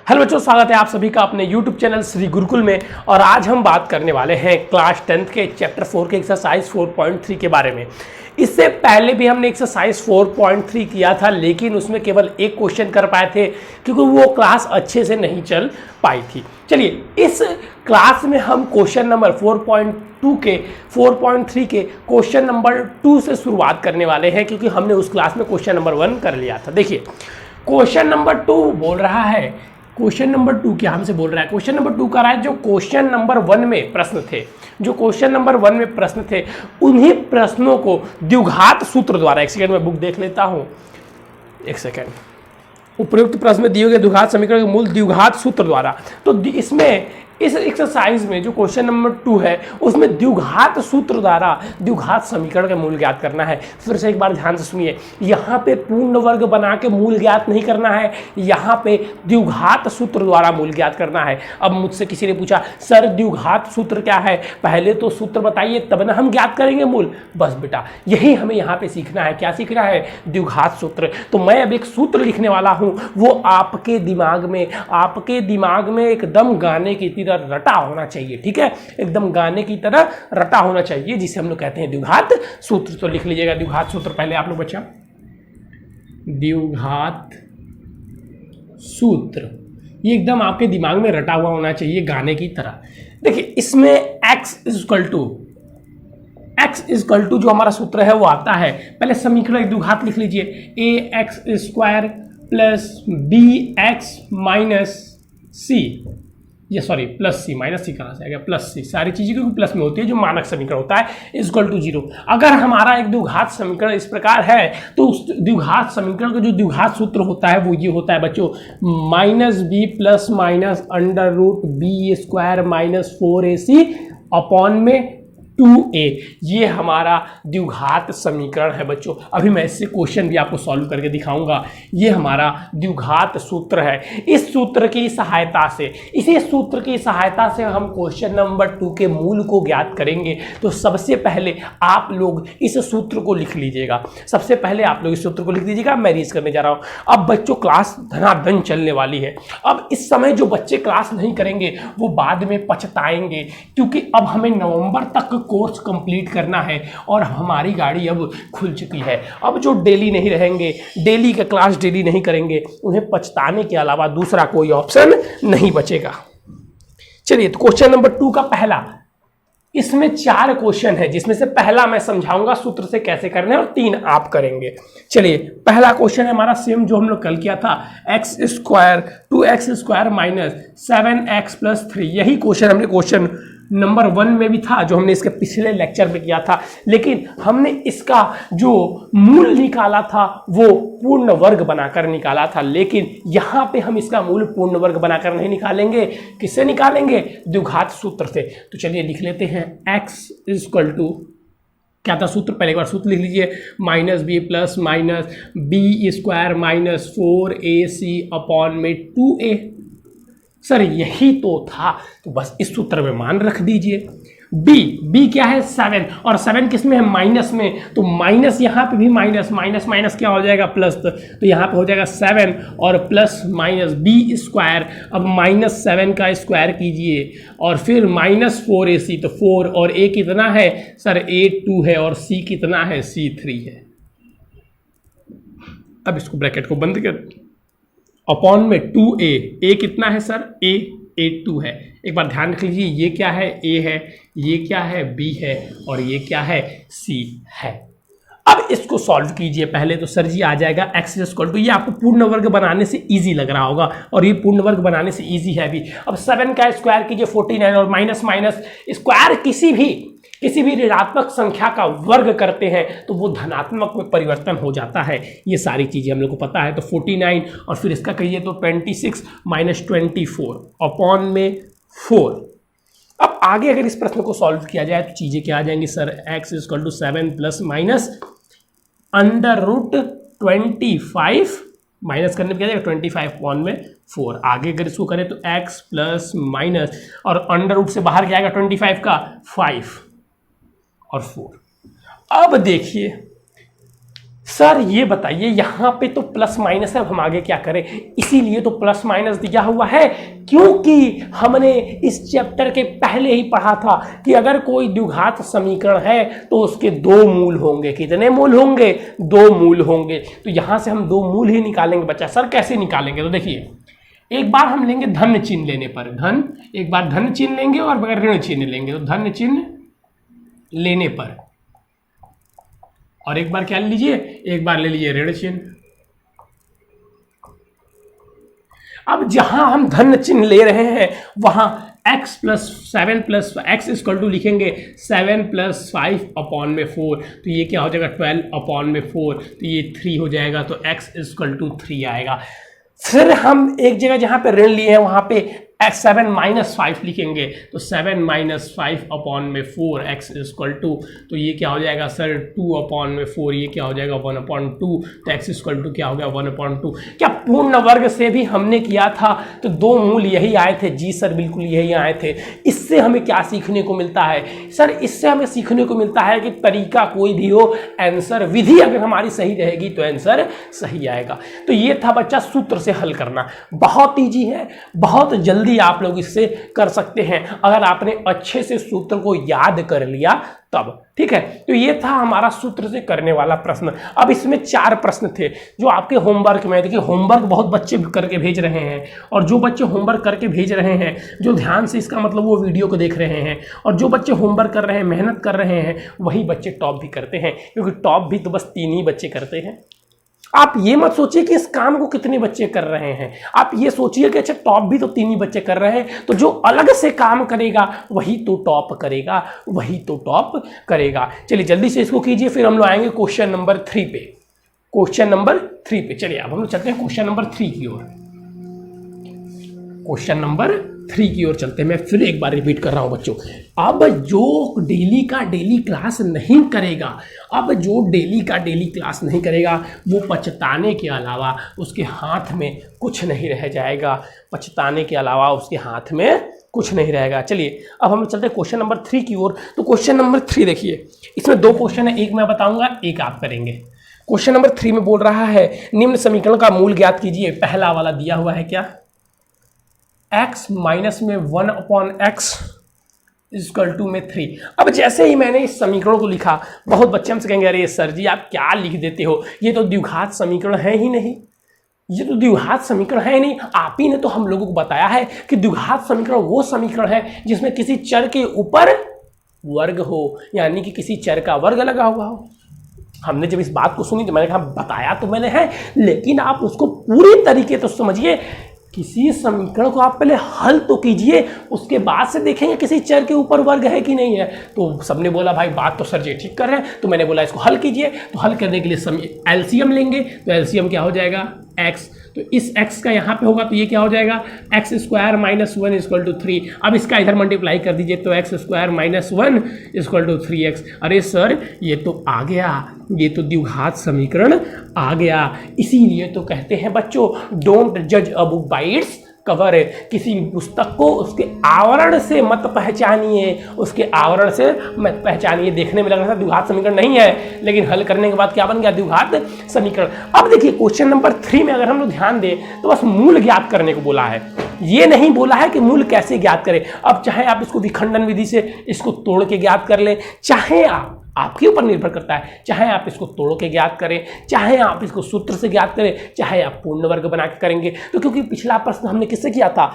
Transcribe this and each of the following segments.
Hello बच्चों, स्वागत है आप सभी का अपने YouTube चैनल श्री गुरुकुल में। और आज हम बात करने वाले हैं क्लास 10th के चैप्टर 4 के एक्सरसाइज 4.3 के बारे में। इससे पहले भी हमने एक्सरसाइज 4.3 किया था, लेकिन उसमें केवल एक क्वेश्चन कर पाए थे क्योंकि वो क्लास अच्छे से नहीं चल पाई थी। चलिए, इस क्लास में हम क्वेश्चन नंबर 4.3 के क्वेश्चन नंबर 2 से शुरुआत करने वाले हैं, क्योंकि हमने उस क्लास में क्वेश्चन नंबर 1 कर लिया था। देखिए, क्वेश्चन नंबर 2 बोल रहा है, क्वेश्चन नंबर 2 क्या हमसे बोल रहा है? क्वेश्चन नंबर 2 कर रहा है जो क्वेश्चन नंबर 1 में प्रश्न थे, जो क्वेश्चन नंबर 1 में प्रश्न थे, उन्हीं प्रश्नों को द्विघात सूत्र द्वारा, एक सेकंड में बुक देख लेता हूं, एक सेकंड, उपयुक्त प्रश्न में दिए गए द्विघात समीकरण के मूल द्विघात सूत्र द्वारा। तो इसमें इस एक्सरसाइज में जो क्वेश्चन नंबर 2 है उसमें द्विघात सूत्र द्वारा द्विघात समीकरण का मूल ज्ञात करना है। फिर से एक बार ध्यान से सुनिए, यहाँ पे पूर्ण वर्ग बना के मूल ज्ञात नहीं करना है, यहाँ पे द्विघात सूत्र द्वारा मूल ज्ञात करना है। अब मुझसे किसी ने पूछा, सर द्विघात सूत्र क्या है? पहले तो सूत्र बताइए तब ना हम ज्ञात करेंगे मूल। बस बेटा, यही हमें यहाँ पे सीखना है। क्या सीखना है? द्विघात सूत्र। तो मैं अब एक सूत्र लिखने वाला हूँ, वो आपके दिमाग में एकदम गाने की तरह रटा होना चाहिए। ठीक है, एकदम गाने की तरह रटा होना चाहिए, जिसे हम लोग कहते हैं द्विघात सूत्र। तो लिख लीजिएगा द्विघात सूत्र पहले आप लोग बच्चा, द्विघात सूत्र। ये एकदम आपके दिमाग में रटा हुआ होना चाहिए गाने की तरह। देखिए, इसमें x इक्वल टू जो हमारा सूत्र है वो आता है, पहले समीकरण एक द्विघात लिख लीजिए, ax² प्लस bx माइनस सी, ये सॉरी प्लस सी, माइनस सी कहाँ से आ गया, प्लस सी, सारी चीजें क्योंकि प्लस में होती है, जो मानक समीकरण होता है, इक्वल टू 0। अगर हमारा एक द्विघात समीकरण इस प्रकार है तो उस द्विघात समीकरण का जो द्विघात सूत्र होता है वो ये होता है बच्चों, minus B plus minus under root B square minus 4ac upon में 2a। ये हमारा द्विघात समीकरण है बच्चों। अभी मैं इससे क्वेश्चन भी आपको सॉल्व करके दिखाऊंगा। ये हमारा द्विघात सूत्र है। इस सूत्र की सहायता से, इसी सूत्र की सहायता से हम क्वेश्चन नंबर 2 के मूल को ज्ञात करेंगे। तो सबसे पहले आप लोग इस सूत्र को लिख लीजिएगा। सबसे पहले आप लोग इस सूत्र को लिख दीजिएगा। मैं रीज करने जा रहा हूं। अब बच्चों क्लास धनाधन चलने वाली है। अब इस समय जो बच्चे क्लास नहीं करेंगे वो बाद में पछताएंगे, क्योंकि अब हमें नवंबर तक कोर्स कंप्लीट करना है और हमारी गाड़ी अब खुल चुकी है। अब जो डेली नहीं रहेंगे, डेली का क्लास डेली नहीं करेंगे, उन्हें पछताने के अलावा दूसरा कोई ऑप्शन नहीं बचेगा। चलिए, तो क्वेश्चन नंबर 2 का पहला, इसमें 4 क्वेश्चन है, जिसमें से पहला मैं समझाऊंगा सूत्र से कैसे करना है और 3 आप करेंगे। चलिए, पहला क्वेश्चन है हमारा सेम जो हम लोग कल किया था, x² 2x² minus 7x plus 3। यही क्वेश्चन हमने क्वेश्चन नंबर 1 में भी था, जो हमने इसके पिछले लेक्चर में किया था, लेकिन हमने इसका जो मूल निकाला था वो पूर्ण वर्ग बनाकर निकाला था। लेकिन यहाँ पे हम इसका मूल पूर्ण वर्ग बनाकर नहीं निकालेंगे। किससे निकालेंगे? द्विघात सूत्र से। तो चलिए लिख लेते हैं, x इक्वल टू, क्या था सूत्र? पहले एक बार सूत्र लिख लीजिए, minus B plus minus B square minus 4ac upon में 2a। सर यही तो था, तो बस इस सूत्र में मान रख दीजिए। b क्या है? 7, और 7 किस में है? माइनस में। तो माइनस यहाँ पे भी माइनस, माइनस माइनस क्या हो जाएगा? प्लस। तो यहाँ पे हो जाएगा 7 और प्लस माइनस b स्क्वायर। अब माइनस 7 का स्क्वायर कीजिए और फिर माइनस 4ac, तो 4 और a कितना है सर? a 2 है और c कितना है? c 3 है। अब इसको ब्रैकेट को बंद कर, अपॉन में 2a कितना है सर? a 2 है। एक बार ध्यान रख लीजिए, ये क्या है? a है, ये क्या है? b है, और ये क्या है? c है। अब इसको सॉल्व कीजिए पहले। तो सर जी आ जाएगा x इक्वल टू, ये आपको पूर्ण वर्ग बनाने से इजी लग रहा होगा, और ये पूर्ण वर्ग बनाने से इजी है भी। अब 7 का स्क्वायर कीजिए 49, और माइनस माइनस स्क्वायर किसी भी ऋणात्मक संख्या का वर्ग करते हैं तो वो धनात्मक में परिवर्तन हो जाता है। ये सारी चीजें हम लोग को पता है। तो 49 और फिर इसका कहिए तो 26 माइनस 24 अपॉन में 4। अब आगे अगर इस प्रश्न को सॉल्व किया जाए तो चीजें क्या आ जाएंगी sir? x equal to 7 plus minus under root 25, minus करने पर क्या जाएगा? 25 अपॉन में 4। आगे अगर इसको करें तो x प्लस माइनस, और अंडर रूट से बाहर क्या आएगा? 25 का 5 और 4। अब देखिए, सर ये बताइए यहाँ पे तो प्लस माइनस है, अब हम आगे क्या करें, इसीलिए तो प्लस माइनस दिया हुआ है क्योंकि हमने इस चैप्टर के पहले ही पढ़ा था कि अगर कोई द्विघात समीकरण है तो उसके दो मूल होंगे। कितने मूल होंगे? दो मूल होंगे। तो यहाँ से हम दो मूल ही निकालेंगे बच्चा। सर कैसे निकालेंगे? तो देखिए, एक बार हम लेंगे धन चिन्ह लेने पर, एक बार धन चिन्ह लेंगे और बगैर ऋण चिन्ह लेंगे। तो धन चिन्ह लेने पर, और एक बार क्या लीजिए, एक बार ले लीजिए ऋण चिन्ह। अब जहां हम धन चिन्ह ले रहे हैं वहां x plus 7 plus x equal to लिखेंगे 7 प्लस 5 अपॉन में 4, तो ये क्या हो जाएगा 12 अपॉन में 4, तो ये 3 हो जाएगा, तो x इक्वल टू 3 आएगा। फिर हम एक जगह जहां पे ऋण लिए हैं वहां पे 7 माइनस 5 लिखेंगे, तो 7 माइनस 5 अपॉन में 4 x इक्वल टू, तो ये क्या हो जाएगा सर 2 अपॉन में 4, ये क्या हो जाएगा 1 अपॉन 2, तो x इक्वल टू क्या हो गया 1 अपॉन 2। क्या पूर्ण वर्ग से भी हमने किया था तो दो मूल यही आए थे? जी सर बिल्कुल यही आए थे। इससे हमें क्या सीखने को मिलता है सर? इससे हमें सीखने को मिलता है कि तरीका कोई भी हो, आंसर विधि अगर हमारी सही रहेगी तो आंसर सही आएगा। तो ये था बच्चा सूत्र से हल करना, बहुत ईजी है, बहुत जल्दी आप लोग इससे कर सकते हैं अगर आपने अच्छे से सूत्र को याद कर लिया तब। ठीक है, तो ये था हमारा सूत्र से करने वाला प्रश्न। अब इसमें 4 प्रश्न थे जो आपके होमवर्क में, देखिए होमवर्क बहुत बच्चे करके भेज रहे हैं, और जो बच्चे होमवर्क करके भेज रहे हैं, जो ध्यान से इसका मतलब वो वीडियो को देख रहे हैं, और जो बच्चे होमवर्क कर रहे हैं, मेहनत कर रहे हैं, वही बच्चे टॉप भी करते हैं, क्योंकि टॉप भी तो बस 3 ही बच्चे करते हैं। आप ये मत सोचिए कि इस काम को कितने बच्चे कर रहे हैं, आप ये सोचिए कि अच्छा टॉप भी तो 3 ही बच्चे कर रहे हैं, तो जो अलग से काम करेगा वही तो टॉप करेगा, वही तो टॉप करेगा। चलिए जल्दी से इसको कीजिए, फिर हम लोग आएंगे क्वेश्चन नंबर 3 पे। क्वेश्चन नंबर 3 पे चलिए, अब हम लोग चलते हैं क्वेश्चन नंबर 3 की ओर। क्वेश्चन नंबर 3 की ओर चलते हैं। मैं फिर एक बार रिपीट कर रहा हूं बच्चों, अब जो डेली का डेली क्लास नहीं करेगा, अब जो डेली का डेली क्लास नहीं करेगा वो पछताने के अलावा उसके हाथ में कुछ नहीं रह जाएगा, पछताने के अलावा उसके हाथ में कुछ नहीं रहेगा। चलिए अब हम चलते हैं क्वेश्चन नंबर 3 की ओर। तो क्वेश्चन नंबर 3 देखिए, इसमें 2 क्वेश्चन है, एक मैं बताऊंगा एक आप करेंगे। क्वेश्चन नंबर 3 में बोल रहा है निम्न समीकरण का मूल ज्ञात कीजिए। पहला वाला दिया हुआ है क्या, x माइनस में 1 अपॉन एक्स इक्वल टू में 3। अब जैसे ही मैंने इस समीकरण को लिखा, बहुत बच्चे हमसे कहेंगे अरे सर जी आप क्या लिख देते हो, ये तो द्विघात समीकरण है ही नहीं, ये तो द्विघात समीकरण है नहीं। आप ही ने तो हम लोगों को बताया है कि द्विघात समीकरण वो समीकरण है जिसमें किसी चर के ऊपर वर्ग हो, यानी कि किसी चर का वर्ग लगा हुआ हो। हमने जब इस बात को सुनी तो मैंने कहा बताया तो मैंने है, लेकिन आप उसको पूरी तरीके तो समझिए। किसी समीकरण को आप पहले हल तो कीजिए, उसके बाद से देखेंगे किसी चर के ऊपर वर्ग है कि नहीं है। तो सबने बोला भाई बात तो सर जी ठीक कर रहे हैं, तो मैंने बोला इसको हल कीजिए। तो हल करने के लिए एलसीएम लेंगे, तो एलसीएम क्या हो जाएगा x, तो इस x का यहाँ पे होगा तो ये क्या हो जाएगा x square minus 1 equal to 3। अब इसका इधर मल्टीप्लाई कर दीजिए तो x square minus 1 equal to 3x। अरे सर ये तो आ गया, ये तो द्विघात समीकरण आ गया। इसीलिए तो कहते हैं बच्चों डोंट जज a book by its cover. किसी पुस्तक को उसके आवरण से मत पहचानिए, उसके आवरण से मत पहचानिए। देखने में लग रहा था द्विघात समीकरण नहीं है, लेकिन हल करने के बाद क्या बन गया द्विघात समीकरण। अब देखिए क्वेश्चन नंबर 3 में अगर हम लोग ध्यान दें तो बस मूल ज्ञात करने को बोला है, ये नहीं बोला है कि मूल कैसे ज्ञात करें। अब चाहे आप इसको विखंडन विधि से इसको तोड़ के ज्ञात कर लें, चाहे आपके ऊपर निर्भर करता है, चाहे आप इसको तोड़ के ज्ञात करें, चाहे आप इसको सूत्र से ज्ञात करें, चाहे आप पूर्ण वर्ग बना के करेंगे। तो क्योंकि पिछला प्रश्न हमने किससे किया था,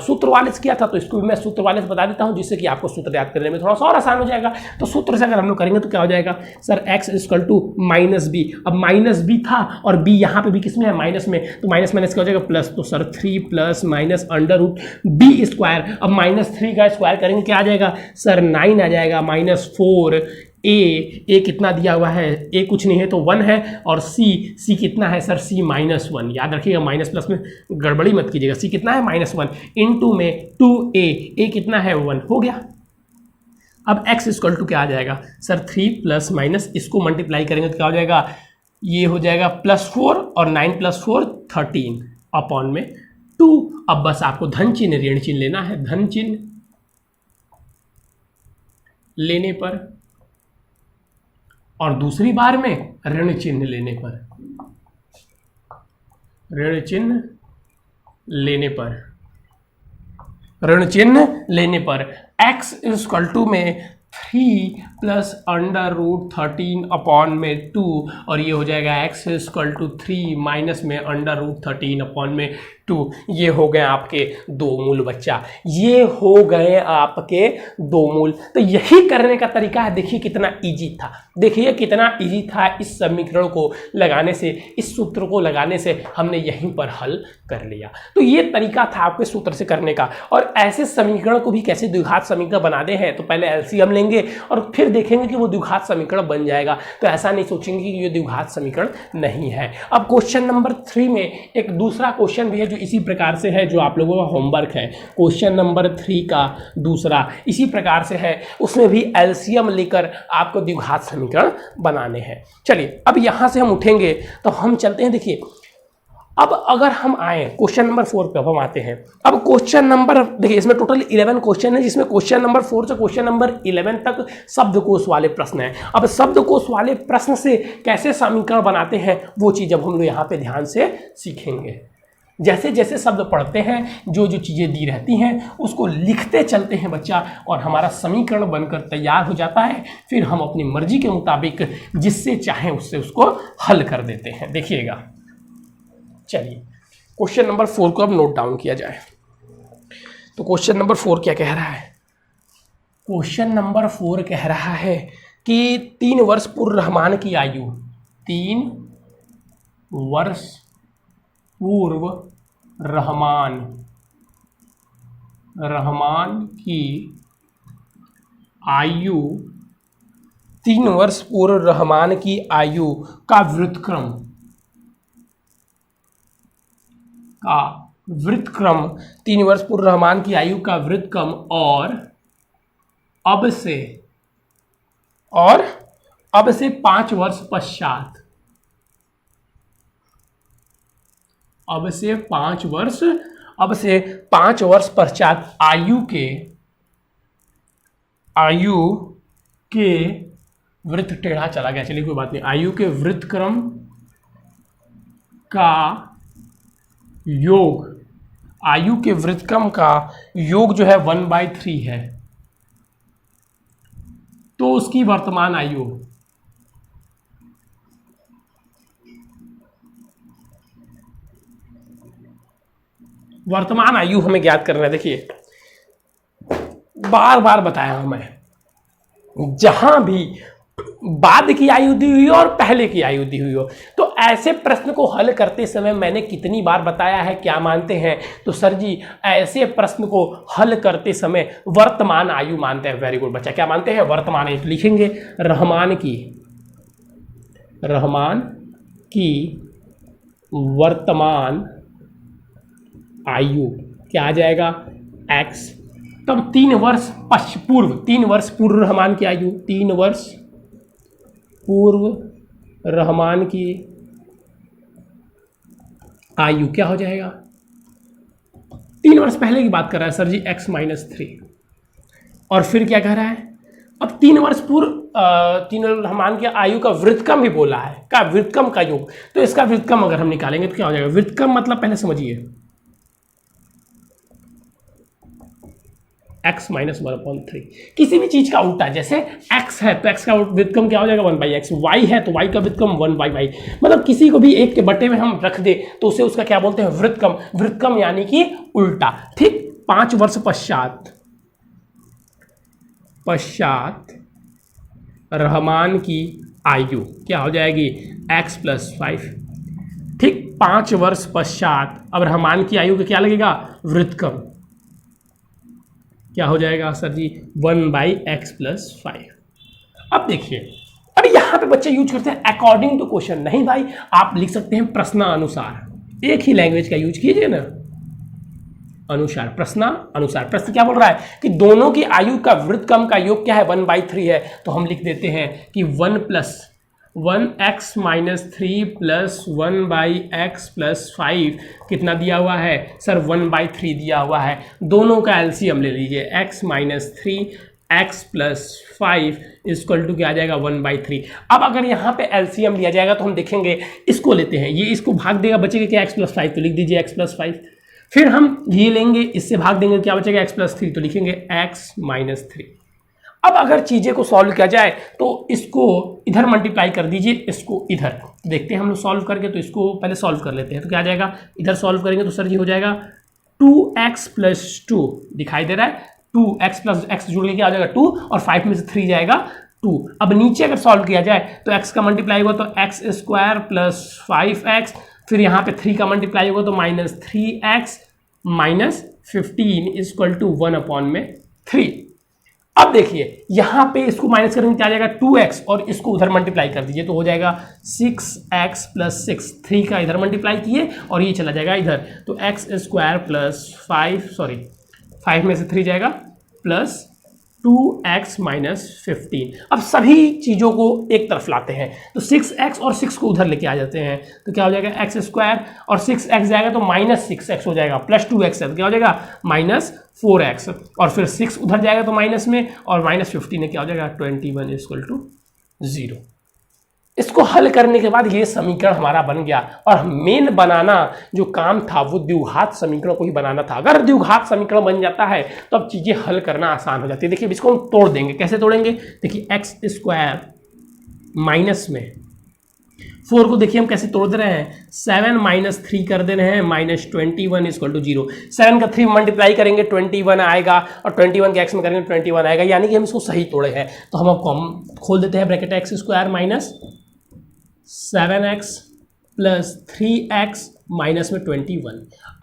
सूत्र वाले से किया था, तो इसको भी मैं सूत्र वाले से बता देता हूं जिससे कि आपको सूत्र याद करने में थोड़ा सा और आसान हो जाएगा। तो सूत्र से अगर हम लोग करेंगे तो क्या हो जाएगा sir x equal to minus b. अब माइनस बी था और b यहाँ पे भी किसमें है माइनस में, तो माइनस माइनस क्या हो जाएगा प्लस, तो sir 3 plus minus under root B square. अब माइनस 3 का स्क्वायर करेंगे क्या आ जाएगा सर 9 आ जाएगा, माइनस 4 ए कितना दिया हुआ है, ए कुछ नहीं है तो 1 है, और सी कितना है सर सी माइनस 1। याद रखिएगा माइनस प्लस में गड़बड़ी मत कीजिएगा, सी कितना है -1 इंटू में 2a कितना है 1 हो गया। अब x इक्वल टू क्या आ जाएगा सर 3 प्लस माइनस इसको मल्टीप्लाई करेंगे तो क्या हो जाएगा, ये हो जाएगा +4 और 9 + 4 13 अपॉन में 2। अब बस आपको धन चिन्ह ऋण चिन्ह लेना है, धन चिन्ह लेने पर और दूसरी बार में ऋण चिन्ह लेने पर, ऋण चिन्ह लेने पर x इक्वल टू में 3 प्लस अंडर रूट 13 अपॉन में 2, और ये हो जाएगा x इक्वल टू 3 माइनस में अंडर रूट 13 अपॉन में 2। ये हो गए आपके दो मूल बच्चा, ये हो गए आपके दो मूल। तो यही करने का तरीका है। देखिए कितना इजी था, देखिए कितना इजी था। इस समीकरण को लगाने से, इस सूत्र को लगाने से हमने यहीं पर हल कर लिया। तो ये तरीका था आपके सूत्र से करने का। और ऐसे समीकरण को भी कैसे द्विघात समीकरण बनाते हैं, तो पहले एलसीएम लेंगे और फिर देखेंगे कि वो द्विघात समीकरण बन जाएगा। तो ऐसा नहीं सोचेंगे कि ये द्विघात समीकरण नहीं है। अब क्वेश्चन नंबर 3 में एक दूसरा क्वेश्चन भी है जो इसी प्रकार से है, जो आप लोगों का होमवर्क है। क्वेश्चन नंबर 3 का दूसरा इसी प्रकार से है, उसमें भी एलसीएम लेकर आपको द्विघात समीकरण बनाने हैं। चलिए अब यहां से हम उठेंगे तो हम चलते हैं। देखिए अब अगर हम आए क्वेश्चन नंबर 4 पे, अब हम आते हैं। अब क्वेश्चन नंबर देखिए, इसमें टोटल 11 क्वेश्चन है, जिसमें क्वेश्चन नंबर 4 से क्वेश्चन नंबर 11 तक शब्दकोश वाले प्रश्न हैं। अब शब्दकोश वाले प्रश्न से कैसे समीकरण बनाते हैं वो चीज अब हम लोग यहाँ पे ध्यान से सीखेंगे। जैसे जैसे शब्द पढ़ते हैं, जो जो चीज़ें दी रहती हैं उसको लिखते चलते हैं बच्चा, और हमारा समीकरण बनकर तैयार हो जाता है। फिर हम अपनी मर्जी के मुताबिक जिससे चाहें उससे उसको हल कर देते हैं। देखिएगा, चलिए क्वेश्चन नंबर 4 को अब नोट डाउन किया जाए। तो क्वेश्चन नंबर 4 क्या कह रहा है? क्वेश्चन नंबर 4 कह रहा है कि 3 वर्ष पूर्व रहमान की आयु, 3 वर्ष पूर्व रहमान की आयु, 3 वर्ष पूर्व रहमान की आयु का व्युत्क्रम, 3 वर्ष पूर्व रहमान की आयु का व्युत्क्रम और अब से 5 वर्ष पश्चात, अब से 5 वर्ष पश्चात आयु के वृत्त टेढ़ा चला गया। चलिए कोई बात नहीं, आयु के व्युत्क्रम का योग, आयु के व्युत्क्रम का योग जो है 1/3 है, तो उसकी वर्तमान आयु, हमें ज्ञात करना है। देखिए बार बार बताया हूं मैं, जहां भी बाद की आयु दी हुई हो और पहले की आयु दी हुई हो, तो ऐसे प्रश्न को हल करते समय मैंने कितनी बार बताया है, क्या मानते हैं? तो सर जी ऐसे प्रश्न को हल करते समय वर्तमान आयु मानते हैं। वेरी गुड बच्चा, क्या मानते हैं? वर्तमान आयु। लिखेंगे रहमान की वर्तमान आयु क्या आ जाएगा? x। तब 3 वर्ष पूर्व रहमान की आयु, 3 वर्ष पूर्व रहमान की आयु क्या हो जाएगा? 3 वर्ष पहले की बात कर रहा है सर जी, x-3। और फिर क्या कह रहा है? अब 3 वर्ष पूर्व 3 रहमान की आयु का व्युत्क्रम भी बोला है, का व्युत्क्रम का योग। तो इसका व्युत्क्रम अगर हम निकालेंगे तो क्या हो जाएगा? व्युत्क्रम मतलब पहले समझिए, x-1/3। किसी भी चीज का उल्टा, जैसे x है तो x का व्युत्क्रम क्या हो जाएगा? 1/x। y है तो y का व्युत्क्रम 1/y। मतलब किसी को भी एक के बटे में हम रख दे तो उसे उसका क्या बोलते हैं? व्युत्क्रम। व्युत्क्रम यानी कि उल्टा। ठीक। 5 वर्ष पश्चात रहमान की आयु क्या हो जाएगी? x+5। ठीक। 5 वर्ष पश्चात अब रहमान की आयु का क्या लगेगा? व्युत्क्रम क्या हो जाएगा सर जी? 1/x+5। अब देखिए, अब यहाँ पे बच्चे यूज करते हैं अकॉर्डिंग टू क्वेश्चन। नहीं भाई, आप लिख सकते हैं प्रश्नानुसार। एक ही लैंग्वेज का यूज कीजिए ना, अनुसार, प्रश्नानुसार। प्रश्न क्या बोल रहा है कि दोनों की आयु का व्युत्क्रम का योग क्या है? 1/3 है। तो हम लिख देते हैं कि 1x-3 प्लस 1/x+5 कितना दिया हुआ है? सर 1/3 दिया हुआ है। दोनों का एलसीएम ले लीजिए, x-3 x plus 5 equal to क्या आ जाएगा 1/3। अब अगर यहाँ पे एलसीएम लिया जाएगा तो हम देखेंगे, इसको लेते हैं, ये इसको भाग देगा, बचेगा क्या x प्लस 5, तो लिख दीजिए x प्लस 5। फिर हम ये लेंगे, इससे भाग देंगे, क्या बचेगा x प्लस 3, तो लिखेंगे x माइनस 3। अब अगर चीजें को सॉल्व किया जाए तो इसको इधर मल्टीप्लाई कर दीजिए, इसको इधर, देखते हैं हम लोग सॉल्व करके, तो इसको पहले सॉल्व कर लेते हैं। तो क्या आ जाएगा, इधर सॉल्व करेंगे तो सर जी हो जाएगा 2x प्लस 2, दिखाई दे रहा है 2x प्लस x जुड़ के क्या आ जाएगा 2, और 5 में से 3 जाएगा 2। अब नीचे अगर सॉल्व किया जाए तो x का मल्टीप्लाई होगा तो x स्क्वायर प्लस 5x, फिर यहाँ पे 3 का मल्टीप्लाई होगा तो minus 3x minus 15 equal to 1/3। अब देखिए यहाँ पे इसको माइनस करेंगे क्या आ जाएगा 2x, और इसको उधर मल्टीप्लाई कर दीजिए तो हो जाएगा 6x प्लस 6, 3 का इधर मल्टीप्लाई किए और ये चला जाएगा इधर, तो x स्क्वायर प्लस 5 में से 3 जाएगा प्लस 2x माइनस 15। अब सभी चीज़ों को एक तरफ लाते हैं तो 6x और 6 को उधर लेके आ जाते हैं, तो क्या हो जाएगा x स्क्वायर और 6x जाएगा तो माइनस 6x हो जाएगा, प्लस 2x है तो क्या हो जाएगा माइनस 4x, और फिर 6 उधर जाएगा तो माइनस में, और माइनस 15 है क्या हो जाएगा 21 इक्वल टू 0। इसको हल करने के बाद ये समीकरण हमारा बन गया, और मेन बनाना जो काम था वो द्विघात समीकरण को ही बनाना था। अगर द्विघात समीकरण बन जाता है तो अब चीजें हल करना आसान हो जाती है। देखिए इसको हम तोड़ देंगे, कैसे तोड़ेंगे, देखिए एक्स स्क्वायर माइनस में 4 को देखिए हम कैसे तोड़ दे रहे हैं, 7 माइनस 3 कर दे रहे हैं, माइनस 21 इक्वल टू 0। 7 का 3 मल्टीप्लाई करेंगे 21 आएगा, और 21 के एक्स में करेंगे 21 आएगा, यानी कि हम इसको सही तोड़े हैं। तो हम अब कॉम खोल देते हैं bracket, x square minus 7x plus 3x minus में 21।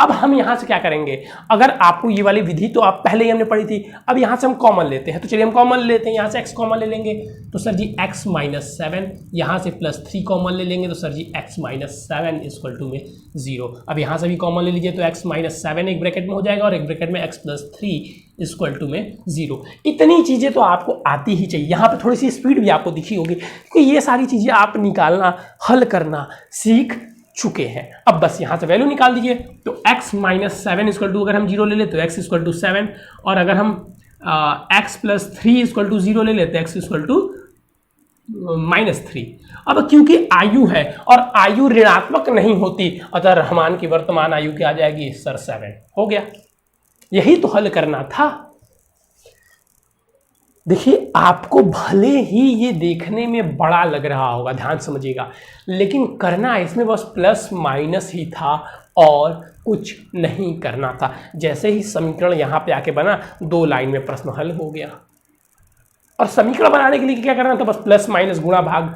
अब हम यहाँ से क्या करेंगे, अगर आपको ये वाली विधि तो आप पहले ही हमने पढ़ी थी, अब यहाँ से हम कॉमन लेते हैं, तो चलिए हम कॉमन लेते हैं, यहाँ से x कॉमन ले लेंगे तो सर जी x माइनस 7, यहाँ से प्लस 3 कॉमन ले लेंगे तो sir ji x minus 7 equal to में 0। अब यहाँ से भी कॉमन ले लीजिए तो x माइनस 7 एक ब्रैकेट में हो जाएगा, और एक ब्रैकेट में x प्लस 3 इक्वल टू में 0। इतनी चीज़ें तो आपको आती ही चाहिए, यहाँ पे थोड़ी सी स्पीड भी आपको दिखी होगी, क्योंकि ये सारी चीज़ें आप निकालना, हल करना सीख चुके हैं। अब बस यहाँ से वैल्यू निकाल दीजिए, तो x माइनस 7 इक्वल टू, अगर हम 0 ले ले तो x इक्वल टू 7, और अगर हम x प्लस 3 इक्वल टू 0 ले लेते x इक्वल टू माइनस 3। अब क्योंकि आयु है और आयु ऋणात्मक नहीं होती, अतः रहमान की वर्तमान आयु क्या आ जाएगी सर 7 हो गया। यही तो हल करना था। देखिए आपको भले ही ये देखने में बड़ा लग रहा होगा, ध्यान समझिएगा, लेकिन करना इसमें बस प्लस माइनस ही था और कुछ नहीं करना था। जैसे ही समीकरण यहाँ पे आके बना, 2 लाइन में प्रश्न हल हो गया। और समीकरण बनाने के लिए क्या करना था, बस प्लस माइनस गुणा भाग।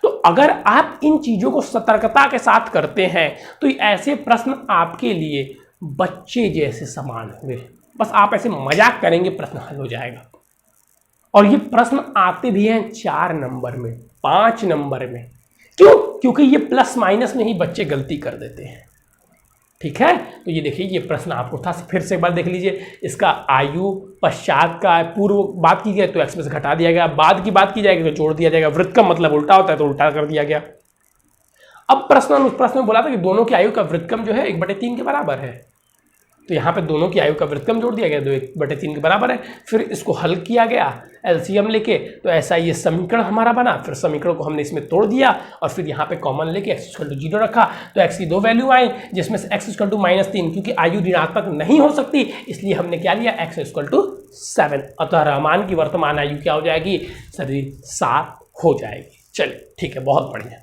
तो अगर आप इन चीज़ों को सतर्कता के साथ करते हैं तो ऐसे प्रश्न आपके लिए बच्चे जैसे समान हुए। बस आप ऐसे मजाक करेंगे, प्रश्न हल हो जाएगा। और ये प्रश्न आते भी हैं 4 नंबर में, 5 नंबर में। क्यों? क्योंकि ये प्लस माइनस में ही बच्चे गलती कर देते हैं। ठीक है, तो ये देखिए ये प्रश्न आपको था, फिर से एक बार देख लीजिए। इसका आयु पश्चात का पूर्व बात की गई तो एक्स में से घटा दिया गया, बाद की बात की जाएगी तो जोड़ दिया जाएगा। वृत्त का मतलब उल्टा होता है तो उल्टा कर दिया गया। अब उस प्रश्न में बोला था कि दोनों की आयु का वृत्तक्रम जो है 1/3 के बराबर है, तो यहाँ पे दोनों की आयु का वृत्तक्रम जोड़ दिया गया, तो 1/3 के बराबर है। फिर इसको हल किया गया एलसीएम लेके, तो ऐसा ये समीकरण हमारा बना। फिर समीकरण को हमने इसमें तोड़ दिया और फिर यहाँ पे कॉमन लेके x इक्वल टू 0 रखा, तो x की 2 वैल्यू आई, जिसमें से x इक्वल टू -3, क्योंकि आयु ऋणात्मक नहीं हो सकती इसलिए हमने क्या लिया x इक्वल टू 7। अतः रहमान की वर्तमान आयु क्या हो जाएगी सर, 7 हो जाएगी। चलिए ठीक है, बहुत बढ़िया।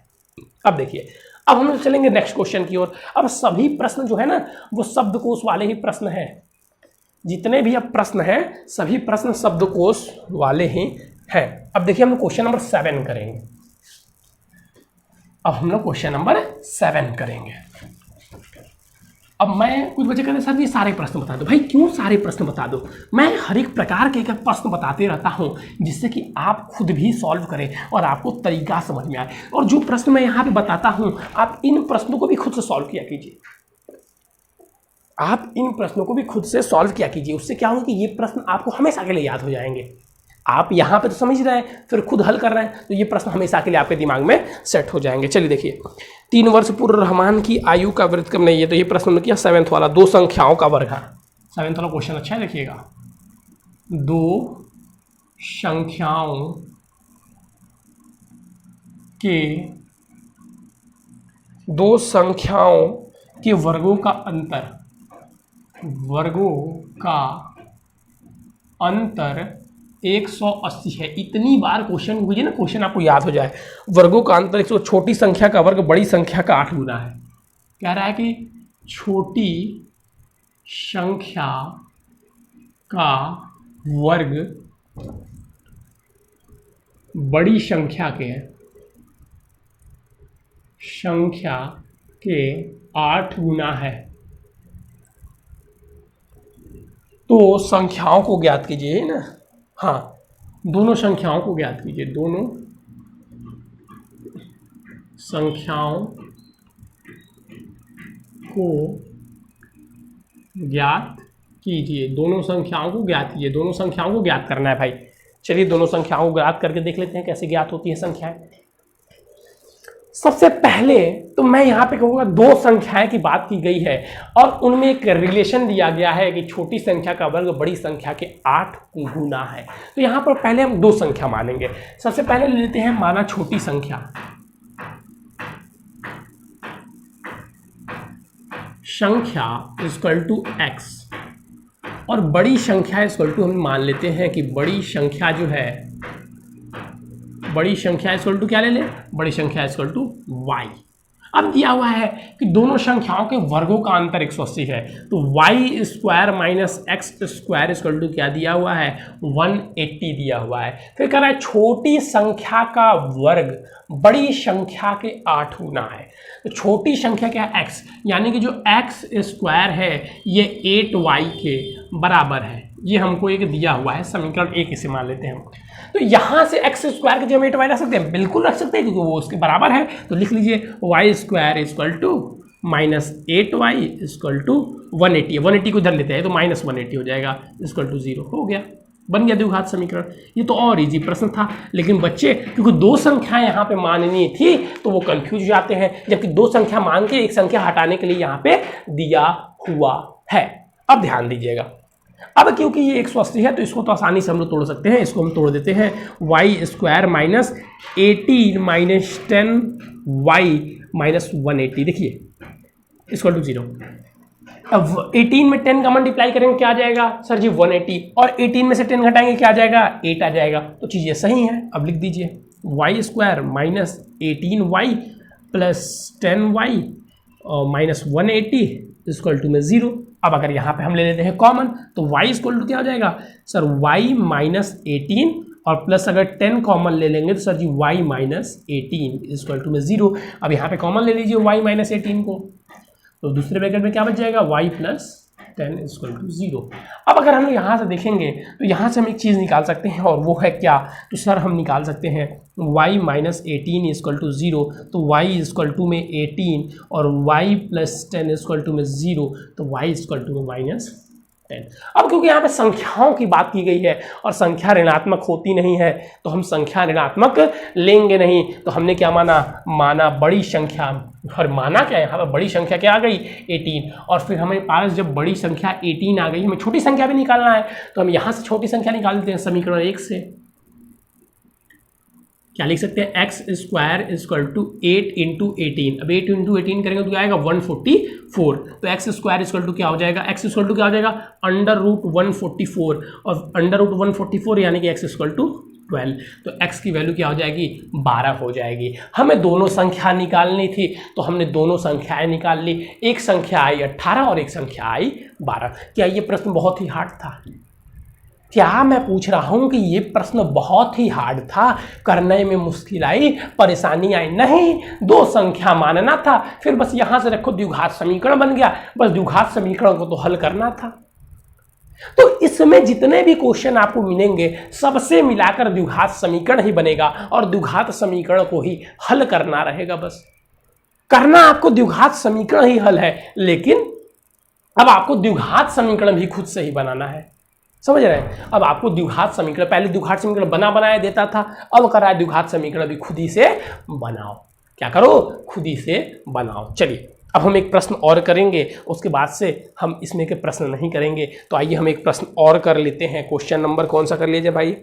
अब देखिए, अब हम लोग चलेंगे नेक्स्ट क्वेश्चन की ओर। अब सभी प्रश्न जो है ना वो शब्दकोश वाले ही प्रश्न हैं। जितने भी अब प्रश्न हैं सभी प्रश्न शब्दकोश वाले ही हैं। अब देखिए हम लोग क्वेश्चन नंबर 7 करेंगे। अब हम लोग क्वेश्चन नंबर 7 करेंगे। अब मैं कुछ बच्चे कहते हैं सर ये सारे प्रश्न बता दो। भाई क्यों सारे प्रश्न बता दो? मैं हर एक प्रकार के प्रश्न बताते रहता हूं जिससे कि आप खुद भी सॉल्व करें और आपको तरीका समझ में आए। और जो प्रश्न मैं यहाँ पे बताता हूं आप इन प्रश्नों को भी खुद से सॉल्व किया कीजिए। आप इन प्रश्नों को भी खुद से सॉल्व किया कीजिए। उससे क्या होगा कि ये प्रश्न आपको हमेशा के लिए याद हो जाएंगे। आप यहाँ पे तो समझ रहे हैं, फिर खुद हल कर रहे हैं, तो ये प्रश्न हमेशा के लिए आपके दिमाग में सेट हो जाएंगे। चलिए देखिए, 3 वर्ष पूर्व रहमान की आयु का वृत्तक्रम नहीं है, तो ये प्रश्न हमने किया 7th वाला, 2 संख्याओं का वर्ग है। 7th वाला क्वेश्चन अच्छा है, देखिएगा 2 संख्याओं के दो संख्याओं के वर्गों का अंतर 180 है। इतनी बार क्वेश्चन मुझे ना क्वेश्चन आपको याद हो जाए। वर्गों का अंतर 100, छोटी संख्या का वर्ग बड़ी संख्या का 8 गुना है। कह रहा है कि छोटी संख्या का वर्ग बड़ी संख्या के 8 गुना है। तो संख्याओं को ज्ञात कीजिए ना। हाँ, दोनों संख्याओं को ज्ञात कीजिए। दोनों संख्याओं को ज्ञात कीजिए। दोनों संख्याओं को ज्ञात कीजिए। दोनों संख्याओं को ज्ञात करना है भाई। चलिए दोनों संख्याओं को ज्ञात करके देख लेते हैं कैसे ज्ञात होती है संख्याएं। सबसे पहले तो मैं यहाँ पे कहूँगा दो संख्याएं की बात की गई है और उनमें एक रिलेशन दिया गया है कि छोटी संख्या का वर्ग बड़ी संख्या के 8 गुना है। तो यहाँ पर पहले हम दो संख्या मानेंगे। सबसे पहले ले लेते हैं माना छोटी संख्या, इक्वल टू x, और बड़ी संख्या इक्वल टू हम मान लेते हैं कि बड़ी संख्या जो है, बड़ी संख्या इक्वल टू क्या ले लें, बड़ी संख्या इक्वल टू y। अब दिया हुआ है कि दोनों संख्याओं के वर्गों का अंतर 180 है, तो y square minus x square equal to क्या दिया हुआ है, 180 दिया हुआ है। फिर कह रहा है छोटी संख्या का वर्ग बड़ी संख्या के 8 गुना है। तो छोटी संख्या क्या है, x, यानी कि जो x स्क्वायर है ये 8y के बराबर है। ये हमको एक दिया हुआ है, समीकरण 1 इसे मान लेते हैं। तो यहाँ से एक्स स्क्वायर के जगह 8y रख सकते हैं, बिल्कुल रख सकते हैं क्योंकि वो उसके बराबर है। तो लिख लीजिए y square equal to minus 8y equal to 180। 180 को इधर लेते हैं तो माइनस 180 हो जाएगा, इक्वल टू 0 हो गया, बन गया द्विघात समीकरण। ये तो और इजी प्रश्न था, लेकिन बच्चे क्योंकि दो संख्याएं यहाँ पे माननी थी तो वो कंफ्यूज हो जाते हैं, जबकि दो संख्या मान के एक संख्या हटाने के लिए यहाँ पे दिया हुआ है। अब ध्यान दीजिएगा, अब क्योंकि ये 180 है तो इसको तो आसानी से हम लोग तोड़ सकते हैं। इसको हम तोड़ देते हैं, y square minus 18 minus 10y minus 180, देखिए इक्वल टू 0। अब 18 में 10 का मल्टीप्लाई करेंगे क्या आ जाएगा सर जी 180, और 18 में से 10 घटाएंगे क्या आ जाएगा 8 आ जाएगा। तो चीज़ें सही हैं। अब लिख दीजिए y square minus 18y plus 10y minus 180 equal to में 0। अब अगर यहाँ पे हम ले लेते हैं कॉमन तो y इक्वल टू क्या हो जाएगा सर y माइनस 18 और प्लस अगर 10 कॉमन ले लेंगे तो sir ji y minus 18 equal to में 0। अब यहाँ पे कॉमन ले लीजिए y माइनस 18 को, तो दूसरे ब्रैकेट में क्या बच जाएगा y प्लस 10 इक्वल टू 0। अब अगर हम यहाँ से देखेंगे तो यहाँ से हम एक चीज़ निकाल सकते हैं और वो है क्या, तो सर हम निकाल सकते हैं y माइनस 18 इक्वल टू 0, तो y इक्वल टू में 18 और y प्लस 10 इक्वल टू में 0, तो y इक्वल टू में माइनस 10। अब क्योंकि यहाँ पे संख्याओं की बात की गई है और संख्या ऋणात्मक होती नहीं है तो हम संख्या ऋणात्मक लेंगे नहीं, तो हमने क्या माना बड़ी संख्या, और माना क्या यहाँ पर बड़ी संख्या क्या आ गई 18, और फिर हमारे पास जब बड़ी संख्या 18 आ गई हमें छोटी संख्या भी निकालना है, तो हम यहाँ से छोटी संख्या निकाल देते हैं समीकरण 1 से। क्या लिख सकते हैं x square equal to 8 into 18। अब 8 इंटू 18 करेंगे तो क्या आएगा 144, तो एक्स स्क्वायर इक्वल टू क्या हो जाएगा, एक्स इक्वल टू क्या हो जाएगा अंडर रूट 144, और अंडर रूट 144 यानी कि एक्स इक्वल टू 12, तो x की वैल्यू क्या हो जाएगी 12 हो जाएगी। हमें दोनों संख्या निकालनी थी तो हमने दोनों संख्याएं निकाल ली, एक संख्या आई 18 और एक संख्या आई 12। क्या ये प्रश्न बहुत ही हार्ड था? क्या मैं पूछ रहा हूं कि ये प्रश्न बहुत ही हार्ड था, करने में मुश्किल आई, परेशानी आई? नहीं, दो संख्या मानना था, फिर बस यहां से रखो द्विघात समीकरण बन गया, बस द्विघात समीकरण को तो हल करना था। तो इसमें जितने भी क्वेश्चन आपको मिलेंगे सबसे मिलाकर द्विघात समीकरण ही बनेगा और द्विघात समीकरण को ही हल करना रहेगा। बस करना आपको द्विघात समीकरण ही हल है, लेकिन अब आपको द्विघात समीकरण भी खुद से ही बनाना है। समझ रहे हैं? अब आपको द्विघात समीकरण, पहले द्विघात समीकरण बनाया देता था, अब कर रहा है द्विघात समीकरण भी खुद ही से बनाओ। क्या करो? खुद ही से बनाओ। चलिए अब हम एक प्रश्न और करेंगे, उसके बाद से हम इसमें के प्रश्न नहीं करेंगे। तो आइए हम एक प्रश्न और कर लेते हैं। क्वेश्चन नंबर कौन सा कर लीजिए भाई,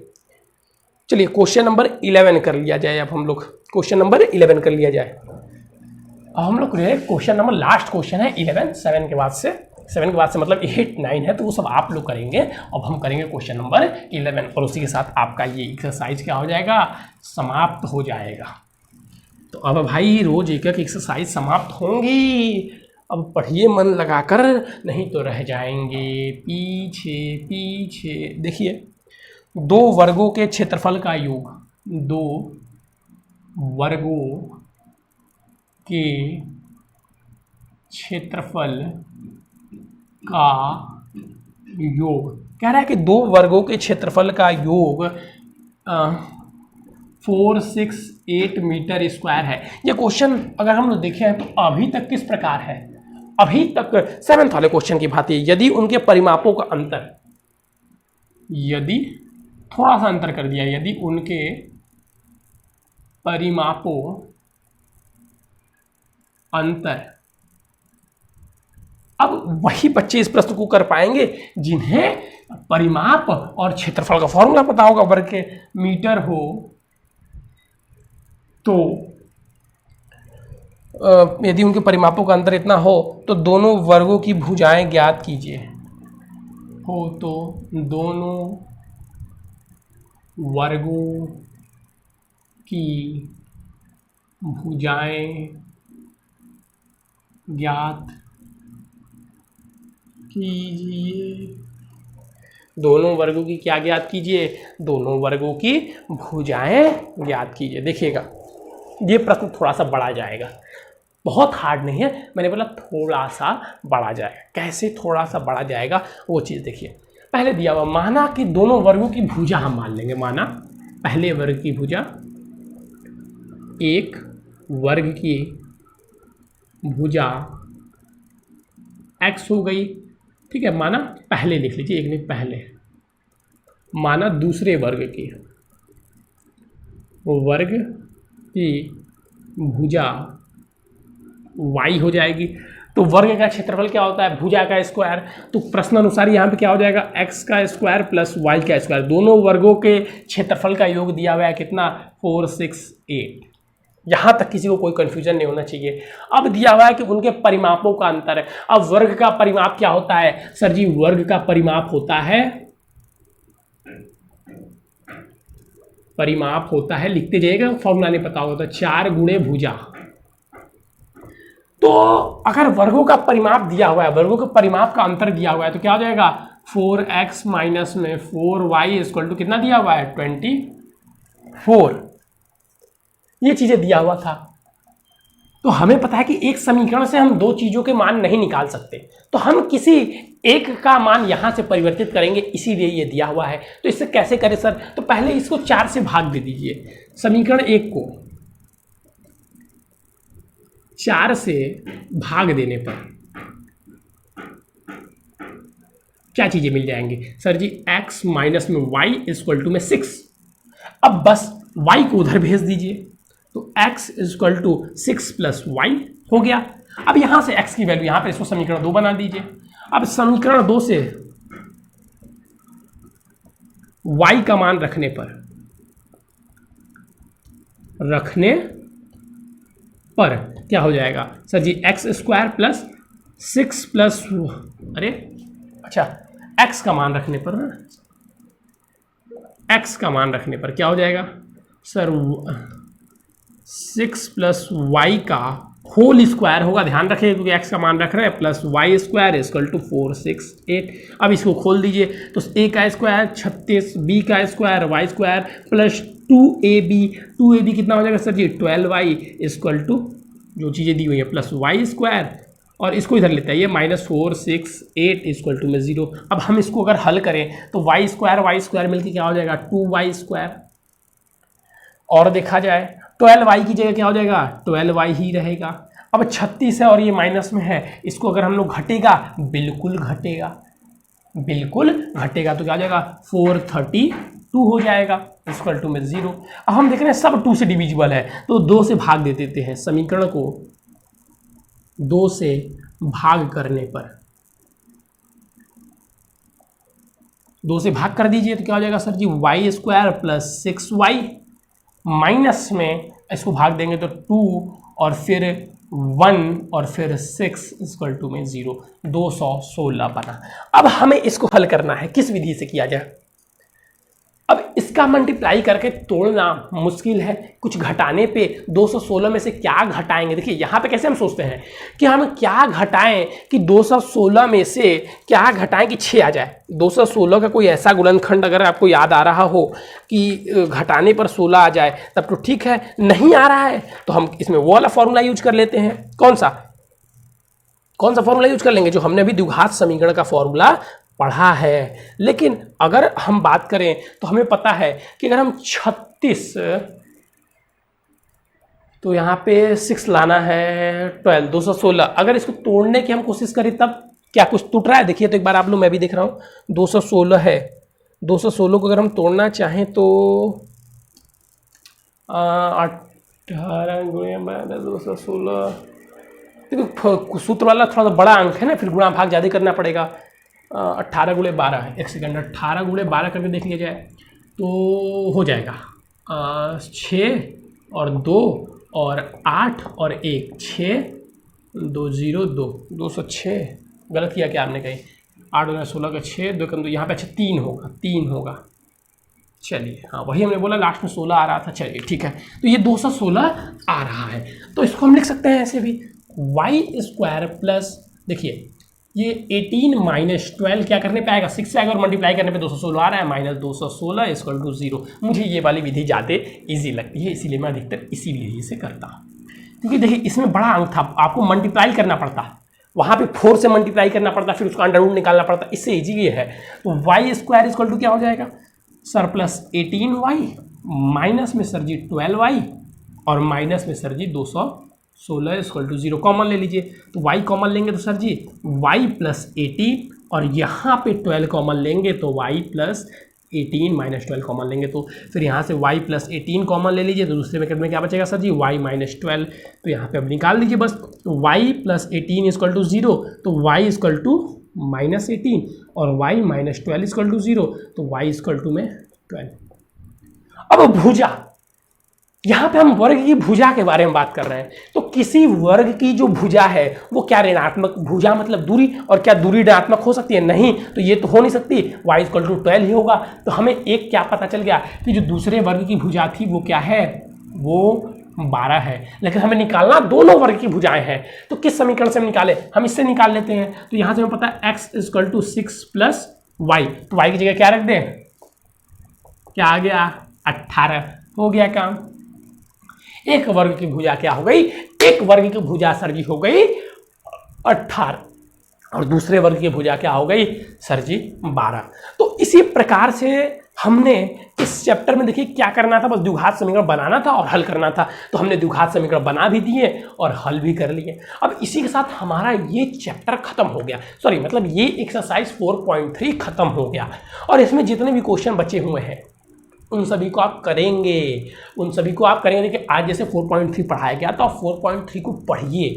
चलिए क्वेश्चन नंबर 11 कर लिया जाए। अब हम लोग क्वेश्चन नंबर 11 कर लिया जाए। अब हम लोग क्वेश्चन नंबर, लास्ट क्वेश्चन है 11, 7 के बाद से मतलब 8, 9 है, तो वो सब आप लोग करेंगे। अब हम करेंगे क्वेश्चन नंबर 11 और उसी के साथ आपका ये एक्सरसाइज क्या हो जाएगा, समाप्त हो जाएगा। तो अब भाई रोज एक एक एक्सरसाइज समाप्त होंगी। अब पढ़िए मन लगाकर, नहीं तो रह जाएंगे पीछे पीछे। देखिए, 2 वर्गों के क्षेत्रफल का योग, 2 वर्गों के क्षेत्रफल का योग कह रहा है कि 2 वर्गों के क्षेत्रफल का योग 468 मीटर स्क्वायर है। ये क्वेश्चन अगर हम लोग देखें तो अभी तक किस प्रकार है, अभी तक 7th वाले क्वेश्चन की भांति, यदि उनके परिमापों का अंतर, यदि थोड़ा सा अंतर कर दिया, यदि उनके परिमापों अंतर, अब वही बच्चे इस प्रश्न को कर पाएंगे जिन्हें परिमाप और क्षेत्रफल का फॉर्मूला पता होगा। वर्ग के मीटर हो तो यदि उनके परिमापों का अंतर इतना हो तो दोनों वर्गों की भुजाएं ज्ञात कीजिए। हो तो दोनों वर्गों की भुजाएं ज्ञात कीजिए। दोनों वर्गों की क्या ज्ञात कीजिए, दोनों वर्गों की भुजाएं ज्ञात कीजिए। देखिएगा ये प्रश्न थोड़ा सा बड़ा जाएगा, बहुत हार्ड नहीं है, मैंने बोला थोड़ा सा बड़ा जाएगा। कैसे थोड़ा सा बड़ा जाएगा वो चीज़ देखिए। पहले दिया हुआ, माना कि दोनों वर्गों की भुजा हम मान लेंगे, माना पहले वर्ग की भुजा, एक वर्ग की भुजा x हो गई, ठीक है। माना पहले लिख लीजिए, एक नहीं पहले, माना दूसरे वर्ग की भुजा y हो जाएगी। तो वर्ग का क्षेत्रफल क्या होता है, भुजा का स्क्वायर। तो प्रश्न अनुसार यहाँ पे क्या हो जाएगा, x का स्क्वायर प्लस y का स्क्वायर। दोनों वर्गों के क्षेत्रफल का योग दिया हुआ है कितना, 468। यहाँ तक किसी को कोई कंफ्यूजन नहीं होना चाहिए। अब दिया हुआ है कि उनके परिमापों का अंतर है। अब वर्ग का परिमाप क्या होता है, सर जी वर्ग का परिमाप होता है, लिखते जाइएगा, फॉर्मूला नहीं पता होगा तो 4 गुणे भुजा। तो अगर वर्गों का परिमाप दिया हुआ है, वर्गों के परिमाप का अंतर दिया हुआ है तो क्या हो जाएगा, 4x माइनस में 4y इक्वल टू कितना दिया हुआ है, 24। ये चीजें दिया हुआ था। तो हमें पता है कि एक समीकरण से हम 2 चीजों के मान नहीं निकाल सकते, तो हम किसी एक का मान यहां से परिवर्तित करेंगे, इसीलिए ये दिया हुआ है। तो इससे कैसे करें सर, तो पहले इसको 4 से भाग दे दीजिए। समीकरण 1 को 4 से भाग देने पर क्या चीजें मिल जाएंगी, सर जी x माइनस में y इक्वल टू में 6। अब बस y को उधर भेज दीजिए, तो x equal to 6 plus y हो गया। अब यहां से x की वैल्यू, यहां पर इसको समीकरण 2 बना दीजिए। अब समीकरण 2 से y का मान रखने पर क्या हो जाएगा, sir ji x square plus 6 plus, अरे अच्छा, x का मान रखने पर ना, x का मान रखने पर क्या हो जाएगा सर, 6 प्लस y का होल स्क्वायर होगा। ध्यान रखिए क्योंकि x का मान रख रहे हैं, plus y square equal to 468। अब इसको खोल दीजिए, तो a का स्क्वायर 36, b का square y square plus 2ab कितना हो जाएगा sir ji, 12y equal to जो चीज़ें दी हुई है प्लस y स्क्वायर, और इसको इधर लेते हैं, ये -468 इक्वल टू में 0। अब हम इसको अगर हल करें तो y स्क्वायर मिलकर क्या हो जाएगा, 2y स्क्वायर। और देखा जाए 12y की जगह क्या हो जाएगा, 12y ही रहेगा। अब 36 है और ये माइनस में है, इसको अगर हम लोग घटेगा, बिल्कुल घटेगा, तो क्या हो जाएगा, 432 हो जाएगा इक्वल टू में 0। अब हम देख रहे हैं सब 2 से डिविजिबल है, तो 2 से भाग दे देते हैं। समीकरण को 2 से भाग करने पर 2 से भाग कर दीजिए तो क्या हो जाएगा sir ji, y square plus 6y, minus में इसको भाग देंगे तो 2 और फिर 1 और फिर 6 इक्वल टू में 0, 216 बना। अब हमें इसको हल करना है, किस विधि से किया जाए। अब इसका मल्टीप्लाई करके तोड़ना मुश्किल है, कुछ घटाने पे 216 में से क्या घटाएंगे। देखिए यहाँ पे कैसे हम सोचते हैं कि हम क्या घटाएं, कि 216 में से क्या घटाएं कि 6 आ जाए। 216 का कोई ऐसा गुणनखंड अगर आपको याद आ रहा हो कि घटाने पर 16 आ जाए तब तो ठीक है, नहीं आ रहा है तो हम इसमें वो वाला फॉर्मूला यूज कर लेते हैं। कौन सा फॉर्मूला यूज कर लेंगे, जो हमने अभी द्विघात समीकरण का फॉर्मूला पढ़ा है। लेकिन अगर हम बात करें तो हमें पता है कि अगर हम 36, तो यहाँ पे 6 लाना है 12, 216, अगर इसको तोड़ने की हम कोशिश करें तब क्या कुछ टूट रहा है। देखिए तो एक बार आप लोग, मैं भी देख रहा हूँ 216 है, 216 को अगर हम तोड़ना चाहें तो 18 गुणे 216, देखो सूत्र वाला थोड़ा सा बड़ा अंक है ना, फिर गुणा भाग ज़्यादा करना पड़ेगा। 18 गुणे 12 है, 1 सेकंड, 18 गुणे 12 करके देख लिया जाए तो हो जाएगा 6 और 2 और 8 और 1, 6 2 0 2, 206। गलत किया क्या आपने, कहीं 8 गुणे 16 का 6, 2 कम 2, यहाँ पे अच्छा 3 होगा। चलिए हाँ, वही हमने बोला, लास्ट में 16 आ रहा था। चलिए ठीक है, तो ये 216 आ रहा है, तो इसको हम लिख सकते हैं ऐसे भी, वाई स्क्वायर प्लस, देखिए ये 18 माइनस 12 क्या करने पे आएगा, 6 से आएगा और मल्टीप्लाई करने पे 216 आ रहा है, माइनस 216 इक्वल टू 0। मुझे ये वाली विधि ज़्यादा ईजी लगती है, इसीलिए मैं अधिकतर इसी विधि से करता हूँ। क्योंकि देखिए इसमें बड़ा अंक था, आपको मल्टीप्लाई करना पड़ता, वहाँ पे 4 से मल्टीप्लाई करना पड़ता, फिर उसका अंडर रूट निकालना पड़ता, इससे ईजी ये है। तो वाई स्क्वायर इक्वल टू क्या हो जाएगा सर, प्लस 18y, माइनस में सर जी 12y और माइनस में sir ji 216 equal to 0। Common ले लीजिए, तो y कॉमन लेंगे तो सर जी y प्लस 18 और यहाँ पे 12 कॉमन लेंगे तो y प्लस 18 माइनस 12 कॉमन लेंगे, तो फिर यहाँ से y प्लस 18 कॉमन ले लीजिए, तो दूसरे ब्रैकेट में क्या बचेगा सर जी, y माइनस 12, तो यहाँ पे अब निकाल लीजिए बस, y प्लस 18 इक्वल टू 0, तो y इक्वल टू माइनस 18 और y माइनस 12 इक्वल टू 0, तो y इक्वल टू में 12। अब भुजा, यहाँ पे हम वर्ग की भुजा के बारे में बात कर रहे हैं, तो किसी वर्ग की जो भुजा है वो क्या ऋणात्मक, भुजा मतलब दूरी, और क्या दूरी ऋणात्मक हो सकती है, नहीं, तो ये तो हो नहीं सकती, y इक्वल टू 12 ही होगा। तो हमें एक क्या पता चल गया कि जो दूसरे वर्ग की भुजा थी वो क्या है, वो 12 है, लेकिन हमें निकालना दोनों वर्ग की भुजाएं हैं, तो किस समीकरण से हम निकाले, हम इससे निकाल लेते हैं। तो यहाँ से हमें पता है x equal to 6 plus y, तो y की जगह क्या रख दें, क्या आ गया 18, हो गया काम। एक वर्ग की भुजा क्या हो गई, एक वर्ग की भुजा सर जी हो गई 18 और दूसरे वर्ग की भुजा क्या हो गई सर जी 12। तो इसी प्रकार से हमने इस चैप्टर में देखिए क्या करना था, बस द्विघात समीकरण बनाना था और हल करना था। तो हमने द्विघात समीकरण बना भी दिए और हल भी कर लिए। अब इसी के साथ हमारा ये चैप्टर खत्म हो गया, सॉरी मतलब ये एक्सरसाइज 4.3 खत्म हो गया। और इसमें जितने भी क्वेश्चन बचे हुए हैं उन सभी को आप करेंगे, देखिए आज जैसे 4.3 पढ़ाया गया तो आप 4.3 को पढ़िए।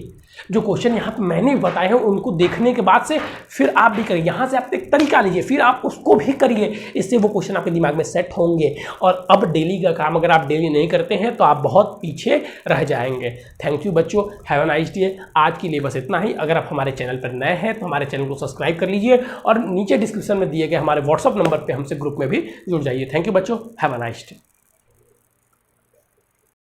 जो क्वेश्चन यहाँ पे मैंने बताए हैं उनको देखने के बाद से फिर आप भी करिए, यहाँ से आप एक तरीका लीजिए फिर आप उसको भी करिए, इससे वो क्वेश्चन आपके दिमाग में सेट होंगे। और अब डेली का काम अगर आप डेली नहीं करते हैं तो आप बहुत पीछे रह जाएंगे। थैंक यू बच्चों, हैव अ नाइस डे। आज के लिए बस इतना ही। अगर आप हमारे चैनल पर नए हैं तो हमारे चैनल को सब्सक्राइब कर लीजिए और नीचे डिस्क्रिप्शन में दिए गए हमारे व्हाट्सअप नंबर पर हमसे ग्रुप में भी जुड़ जाइए। थैंक यू बच्चों, हैव अ नाइस डे।